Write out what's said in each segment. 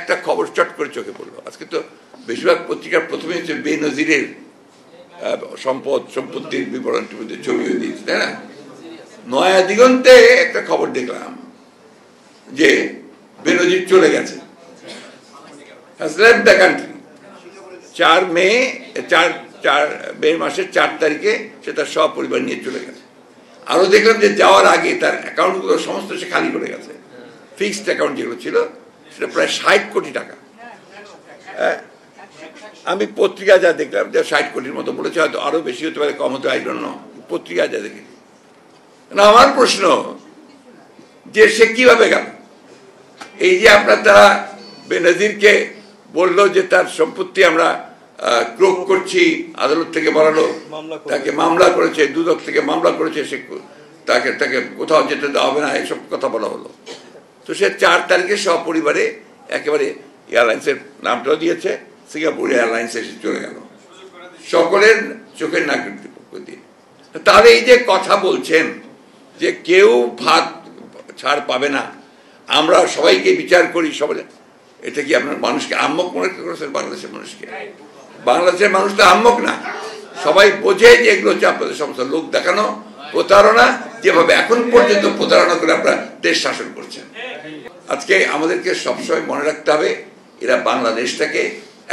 একটা খবর চট করে চোখে পড়লো। আজকে তো বেশিরভাগ পত্রিকার প্রথমে হচ্ছে বেনজিরের সম্পত্তির বিবরণ ছবিও দিয়েছে, তাই না? নয়া দিগন্তে একটা খবর দেখলাম যে বেনজির চলে গেছে, has left the country। 4 মে মাসের 4 তারিখে সে তার সপরিবার নিয়ে চলে গেছে। আরো দেখলাম যে যাওয়ার আগে তার অ্যাকাউন্টগুলো সমস্ত সে খালি করে গেছে। ফিক্সড অ্যাকাউন্ট যেগুলো ছিল সেটা প্রায় 60 কোটি টাকা। আমি পত্রিকা যা দেখলাম যে 60 কোটির মতো বলেছে, হয়তো আরো বেশি হতে পারে, কম হতে, আই ডোন্ট নো। পত্রিকা যা দেখি না, আমার প্রশ্ন যে সে কিভাবে গেল? এই যে আপনার তারা বেনজিরকে বললো যে তার সম্পত্তি আমরা ক্রোক করছি, আদালত থেকে বলালো, তাকে মামলা করেছে, দুদক থেকে মামলা করেছে, সে তাকে কোথাও যেতে দেওয়া হবে না, এসব কথা বলা হলো। তো সে 4 তারিখে সপরিবারে একেবারে এয়ারলাইন্সের নামটাও দিয়েছে, সিঙ্গাপুর এয়ারলাইন্সে এসে চলে গেল সকলের চোখের নাকের দিয়ে। তাহলে এই যে কথা বলছেন যে কেউ ভাত ছাড় পাবে না, আমরা সবাইকে বিচার করি, সবাই, এটা কি আপনার মানুষকে আহম্মক মনে করেছেন? বাংলাদেশের মানুষকে, বাংলাদেশের মানুষ তো আহম্মক না, সবাই বোঝে যে এগুলো হচ্ছে আপনাদের সমস্ত লোক দেখানো প্রতারণা, যেভাবে এখন পর্যন্ত প্রতারণা করে আপনারা দেশ শাসন করছেন। আজকে আমাদেরকে সবসময় মনে রাখতে হবে, এরা বাংলাদেশটাকে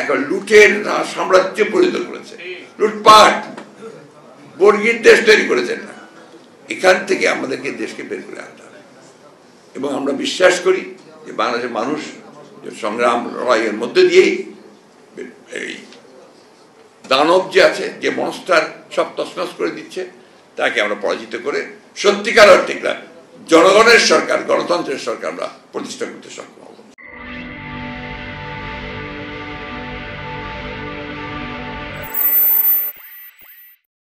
একটা লুটের সাম্রাজ্যে পরিণত করেছে, লুটপাট বর্গীর দেশ তৈরি করেছেন না। এখান থেকে আমাদেরকে দেশকে বের করে আনতে হবে। এবং আমরা বিশ্বাস করি যে বাংলাদেশের মানুষ সংগ্রাম লড়াইয়ের মধ্যে দিয়েই এই দানব যে আছে, যে মনস্টার সব তছনছ করে দিচ্ছে, তাকে আমরা পরাজিত করে সত্যিকার অর্থে জনগণের সরকার, গণতন্ত্রের সরকার আমরা প্রতিষ্ঠা করতে সক্ষম।